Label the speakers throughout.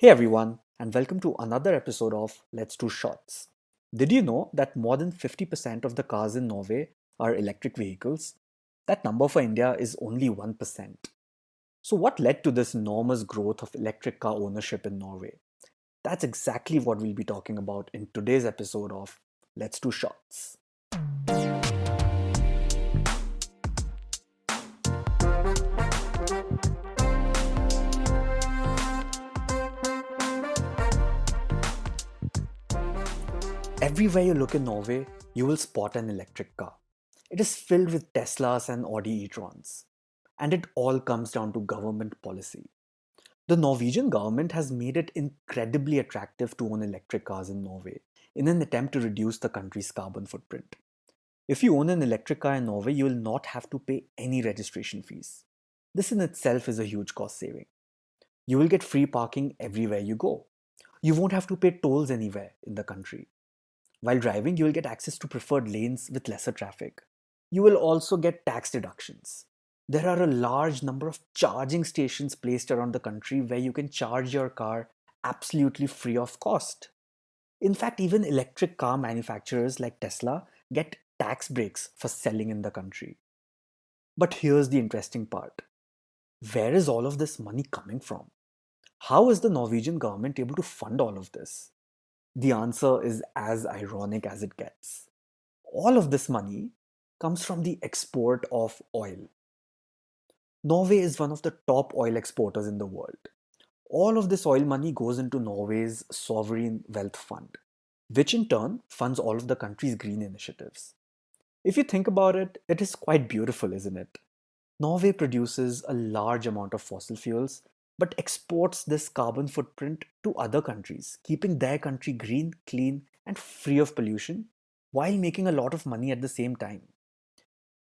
Speaker 1: Hey everyone, and welcome to another episode of Let's Do Shots. Did you know that more than 50% of the cars in Norway are electric vehicles? That number for India is only 1%. So, what led to this enormous growth of electric car ownership in Norway? That's exactly what we'll be talking about in today's episode of Let's Do Shots. Everywhere you look in Norway, you will spot an electric car. It is filled with Teslas and Audi e-trons. And it all comes down to government policy. The Norwegian government has made it incredibly attractive to own electric cars in Norway in an attempt to reduce the country's carbon footprint. If you own an electric car in Norway, you will not have to pay any registration fees. This in itself is a huge cost saving. You will get free parking everywhere you go. You won't have to pay tolls anywhere in the country. While driving, you will get access to preferred lanes with lesser traffic. You will also get tax deductions. There are a large number of charging stations placed around the country where you can charge your car absolutely free of cost. In fact, even electric car manufacturers like Tesla get tax breaks for selling in the country. But here's the interesting part. Where is all of this money coming from? How is the Norwegian government able to fund all of this? The answer is as ironic as it gets. All of this money comes from the export of oil. Norway is one of the top oil exporters in the world. All of this oil money goes into Norway's sovereign wealth fund, which in turn funds all of the country's green initiatives. If you think about it, it is quite beautiful, isn't it? Norway produces a large amount of fossil fuels but exports this carbon footprint to other countries, keeping their country green, clean, and free of pollution while making a lot of money at the same time.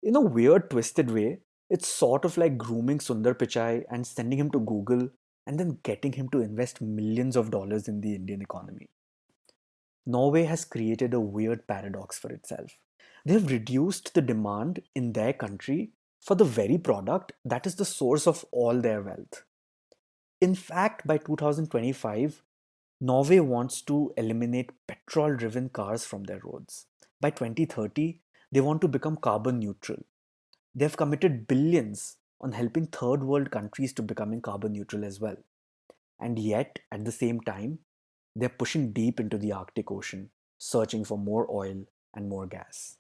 Speaker 1: In a weird, twisted way, it's sort of like grooming Sundar Pichai and sending him to Google and then getting him to invest millions of dollars in the Indian economy. Norway has created a weird paradox for itself. They have reduced the demand in their country for the very product that is the source of all their wealth. In fact, by 2025, Norway wants to eliminate petrol driven cars from their roads. By 2030, they want to become carbon neutral. They have committed billions on helping third world countries to becoming carbon neutral as well. And yet, at the same time, they're pushing deep into the Arctic Ocean, searching for more oil and more gas.